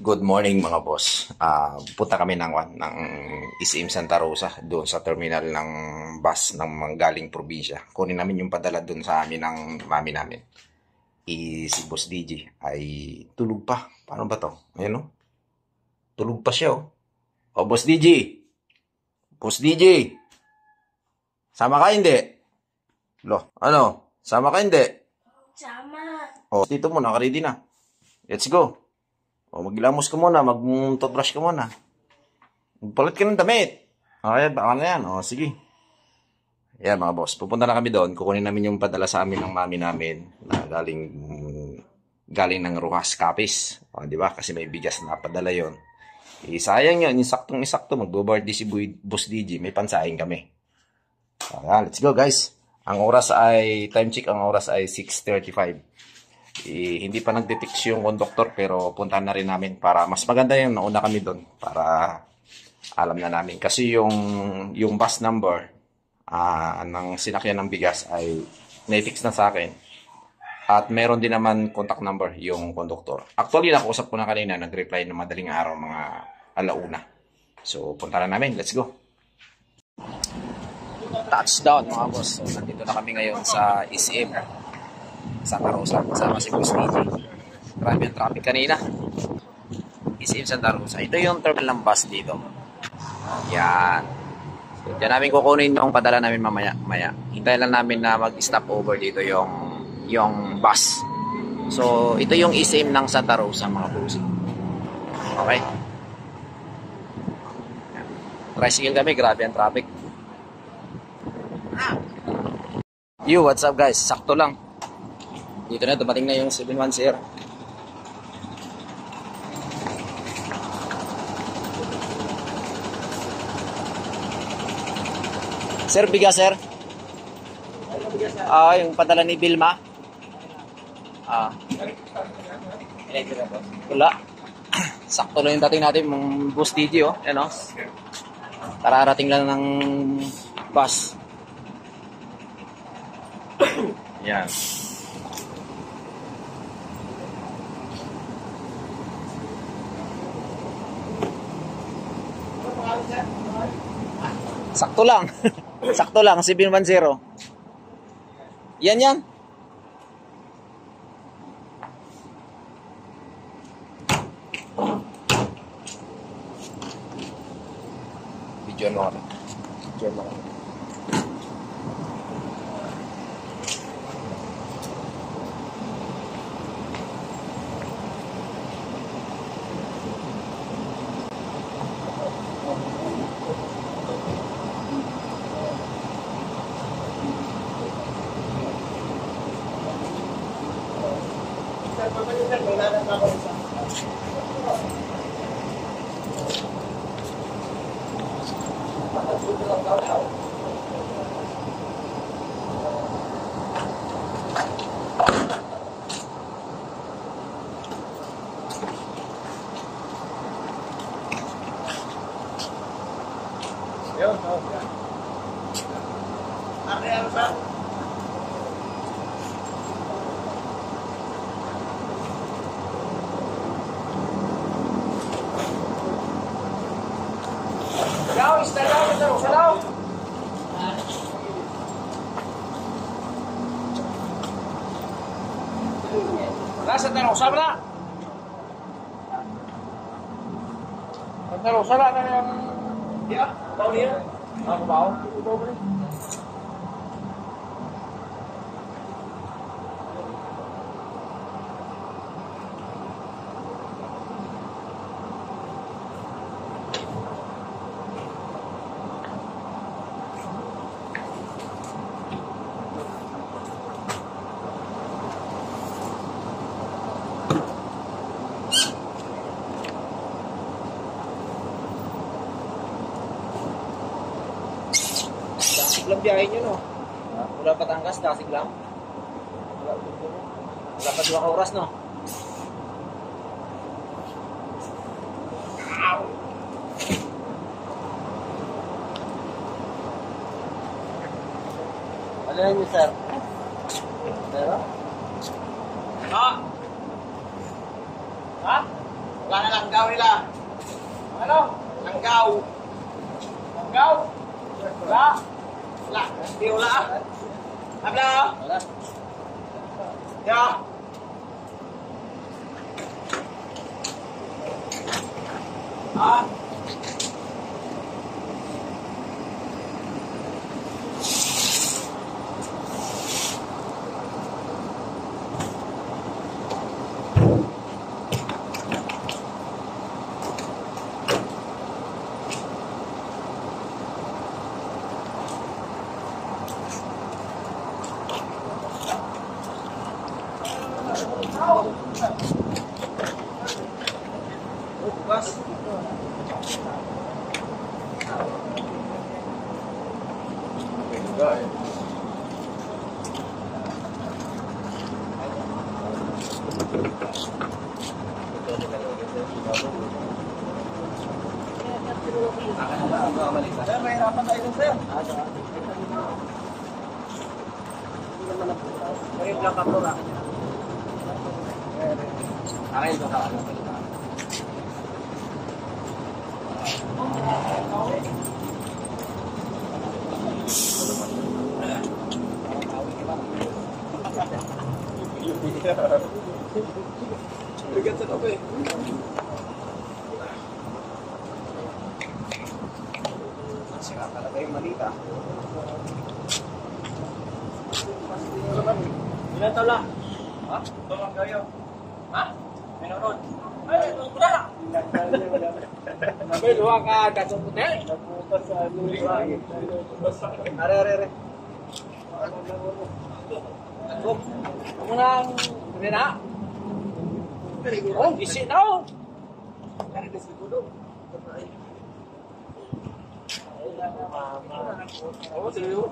Good morning mga boss. Punta kami ng SM Santa Rosa doon sa terminal ng bus ng galing probinsya. Kunin namin yung padala doon sa amin ng mami namin. Si Boss DJ ay tulog pa. Paano ba to? Ayun o. Tulog pa siya o. O Boss DJ. Boss DJ. Sama ka hindi? Lo, ano? Sama ka hindi? Sama. O, dito mo, nakaready na. Let's go. O, maglamos ka muna, mag-toothbrush ka muna. Magpalit ka ng damit. Okay, baka na yan. O, sige. Yan mga boss, pupunta na kami doon. Kukunin namin yung padala sa amin ng mami namin na galing ng Rojas Capiz. O, di ba? Kasi may bigas na padala yon. Sayang yun, yung saktong-isakto. Magbo-birthday si Boss DJ. May pansahin kami. O, yan, let's go guys. Ang oras ay, time check, ang oras ay 6:35. Hindi pa nag-detect yung conductor pero puntahan na rin namin para mas maganda yung nauna kami doon para alam na namin. Kasi yung bus number ng sinakyan ng bigas ay na-fix na sa akin. At meron din naman contact number yung conductor. Actually, nakausap ko na kanina, nag-reply na madaling araw mga alauna. So, punta na namin. Let's go. Touchdown mga boss. So, nandito na kami ngayon sa SM Santa Rosa, kasama si Boss DJ. Grabe yung traffic kanina. SM Santa Rosa. Ito yung terminal ng bus dito. Yan. So, dyan namin kukunin yung padala namin mamaya. Hintayin lang namin na mag-stop over dito yung bus. So, ito yung SM ng Santa Rosa, mga boss. Okay? Yan. Tricycle kami, grabe ang traffic. Yo, what's up guys? Sakto lang. Dito na, dumating na yung 710. Sir, bigas sir? Yung padala ni Vilma. Wala. Sakto lang yung dating natin, yung Boss DJ oh. Yan oh. Kararating lang ng bus. Yan. Sakto lang. Sakto lang, 710. Yan. Video mo. Santa Rosa pala. Santa Rosa lang na yung... Yeah, bawa niya. Ako bawa? Bawa niya. Lang biyahe nyo, no? Mula Batangas, Dasig lang. Wala pa 2 oras, no? Ano yun, sir? Pero? Ha? Ha? Wala Wala na langgaw nila. Ano? Langgaw. Langgaw? Wala. Wala. Hindi wala. Habla. Wala. Ya. Ah. Bukas. Sir, mahirapan tayo dun, sir. May black up to na. Akin ba ka? Bigat sa kape. Kasi nga talaga yung malita. Ilan tala? Ha? Bawang kayo. Ha? Meron. Ay, ito na. Sabi, luha ka, gasong puti. Naputas sa luha. Are. Ako nang na. Oh, isi na. Dari di siguro. Oh, serius.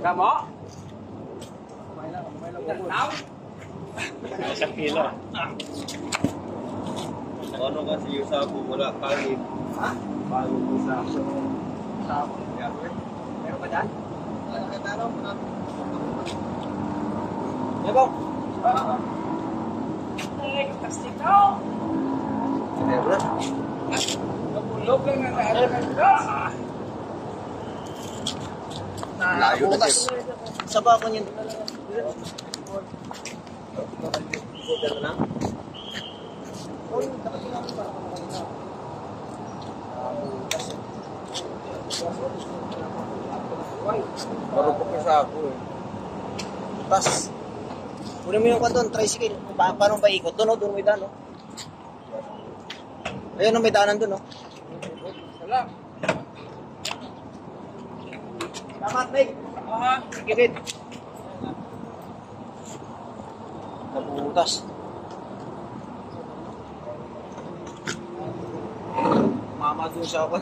Kamu? Isang kilo. Ano kasi yung sabo wala kanin? Ha? Bago mo sa sabo. Meron ba dyan? Wala ka tanong. Yabo? Ay, kastik ako. Meron na? Napulog lang ang layo na siya. Sa bako niyan. Marupok na sa ako eh. Tapos, kunin mo yung kwan doon, tricycle. Paano ba ikot? Doon may daan, no? Ayun, may daanan doon, no? Salam. Salamat, Mike. Sige din. Nabutas. Mama doon siya ako.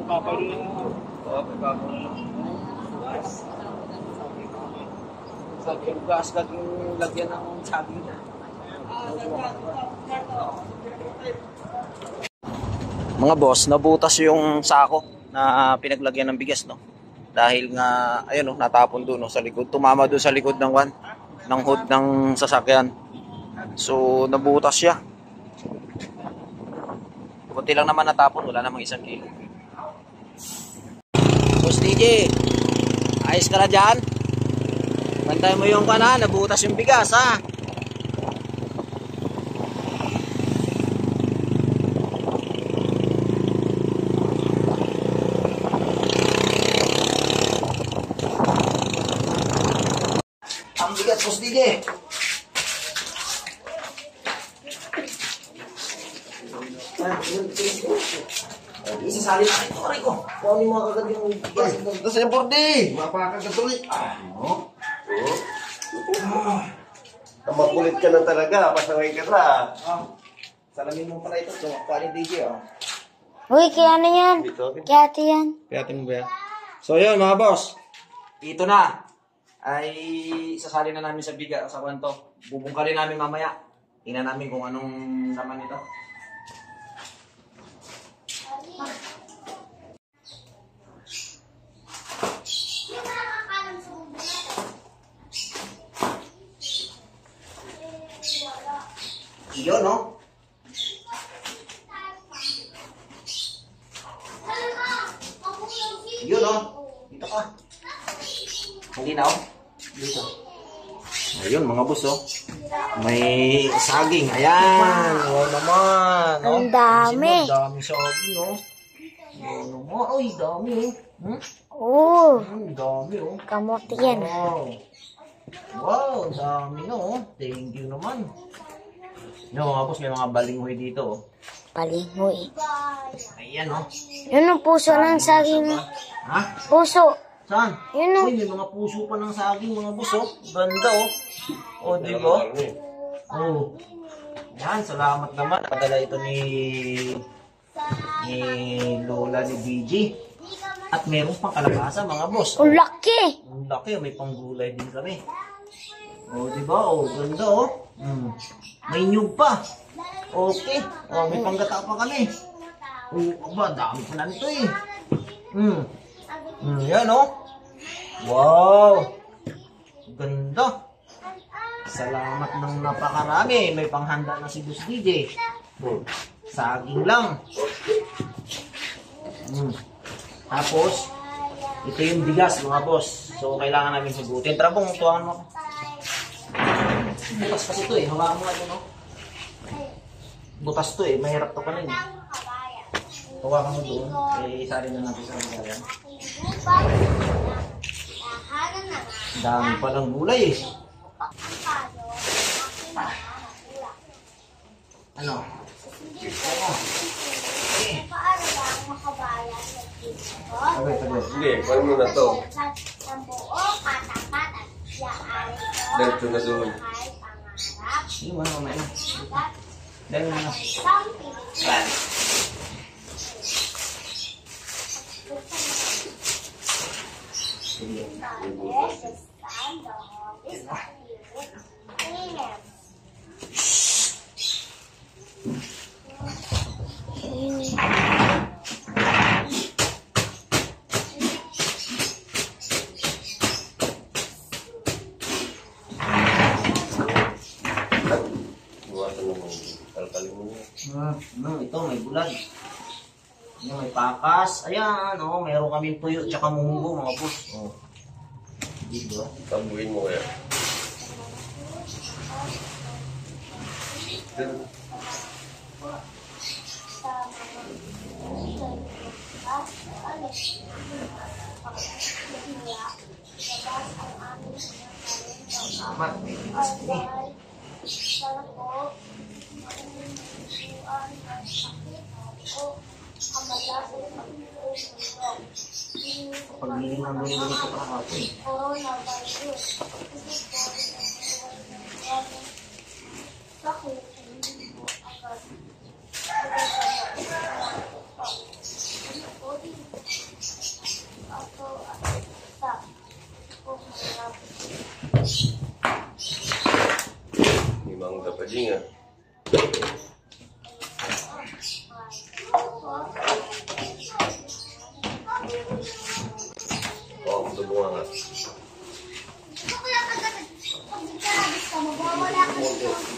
Papalo na. Sabi yung gas kaging lagyan ng sabi na. Mga boss, nabutas yung sako na pinaglagyan ng bigas, no? Dahil nga, ayun, no, natapon doon, no, sa likod. Tumama doon sa likod ng hood ng sasakyan. So, nabutas siya. Kunti lang naman natapon, wala namang 1 kilo. Boss DJ, ayos ka na dyan? Bantay mo yung nabutas yung bigas, ha? Ang bigat, Boss DJ. Isasali na ito, aray ko. Kung ano yung mga kagad yung bigas. Ito sa impordi. Mapakagad tuloy. Makulit ka na talaga, pasangay ka na. Salamin mo pala ito. So, kuha DJ, oh. Uy, kaya ano yan? Kaya ate yan. Piatin mo ba yan? So, yun, mga boss. Ito na. Ay, sasali na namin sa biga, sa kwanto. Bubungkalin namin mamaya. Tingnan namin kung anong laman nito. Yun, no? Yun, no? Dito ka. Hindi na, oh. Dito. Ayun, mga boss, oh. May saging. Ayan. Oh, naman. Oh. Ang dami. Ang dami saging, oh. Ayun naman. Ay, dami, oh. Hmm? Oo. Ang dami, oh. Kamote yan. Wow. Wow, dami, no? Thank you naman. No, mga boss, may mga balinghoy dito, oh. Palingoy. Ayan, oh. Yun ang puso ng saging. Ha? Puso. Saan? Yun, oh. Uy, may mga puso pa ng saging, mga boss, oh. Ganda, oh. Oh, di ba? Oh. Yan, salamat naman. Padala ito ni Lola ni BG. At meron pang kalabasa, mga boss. Ang laki. Ang laki, may panggulay din kami. Oh, di ba? Oh, ganda, oh. May nyug pa. Okay. Oh, may panggata pa kami. Oh, aba, dami pa na nito eh. Yan, oh. Wow. Ganda. Salamat ng napakarami. May panghanda na si Boss DJ. Saging lang. Tapos, ito yung bigas, mga boss. So, kailangan namin sagutin. Tara, bong, tuwangan mo ako. Butas kasi ito eh. Hawakan mo nga ito, no? Butas to eh. Mahirap to kanin. Hawakan mo doon. Eh, isali na natin sa kagayan. Dami palang gulay eh. Ano? Tagal. Sige, paano mo na to? Dito na doon. Sige mo na mamaya. Dahil mo na. Buwasan mo mo. Kalkalin mo niya. Ito may bulag. May pakas. Ayan, oh, meron kaming tuyo tsaka munggo, mga boss. Oh. Dito. Tabuin mo kaya. Salamat. May bigas din eh. Pagliling ng dulo nito kahapon. May mangga pa din ah. Oo, matulungan nga.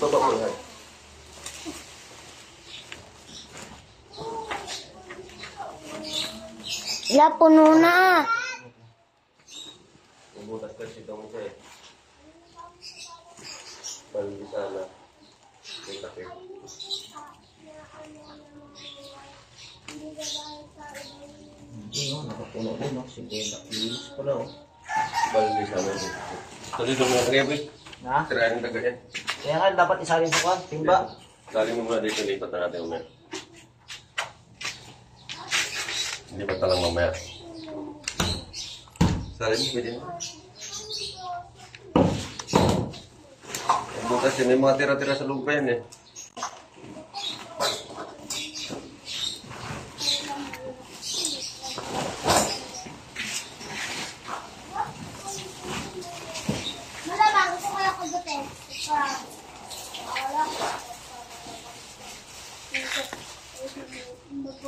Baba mo nga. Wala, puno na. Mabutas kasi itong isa eh. Balik sana. May takip. Hindi, oh, nakapuno din, no? Sige, nakilis pala, oh. Balik sana. Tuloy doon nga kaya, boy. Na? Tirayan ng daga yan. Kaya nga, dapat isalin sa kwan, timba. Dali mo muna dito, lipat na natin umaya. Lipat na lang mamaya. Sali mo, pwede mo. Bukas yun, may mga tira-tira sa lupa yan eh.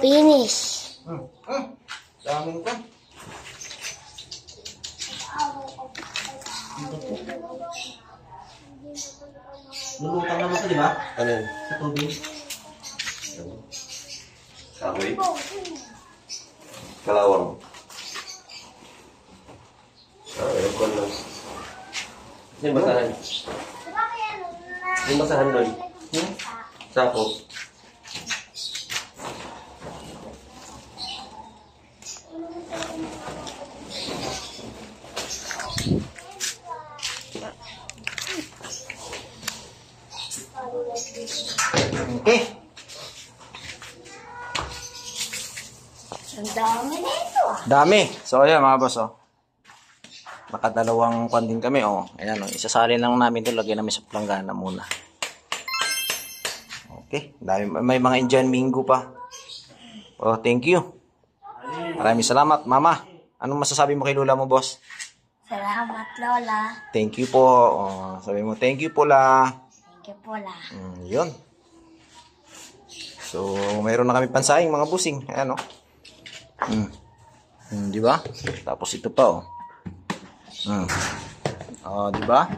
Finish. Daming ka. Lulutang naman ito, di ba? Ano yun? Sa tubig. Kahoy? Kalawang. Ayun ko lang. Yung basahan. Yung basahan doon. Sako. Okay. Ang dami nito ah. Dami. So, ayan mga boss, oh. Nakadalawang kwan din kami, oh. Ayan, oh. Isasali lang namin ito. Lagyan namin sa planggana muna. Okay. Dami. May mga Indian Mingo pa. Oh, thank you. Maraming salamat, Mama. Anong masasabi mo kay Lola mo, boss? Salamat, Lola. Thank you po. Oh, sabi mo, thank you po, la. Thank you po, La. Yun. So, mayroon na kami pansahing, mga busing. Ayan, oh. Di ba? Tapos ito pa, oh. Oh, di ba?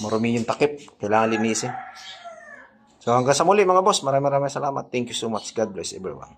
Marumi yung takip. Kailangan linisin. So, hanggang sa muli, mga boss. Maraming salamat. Thank you so much. God bless everyone.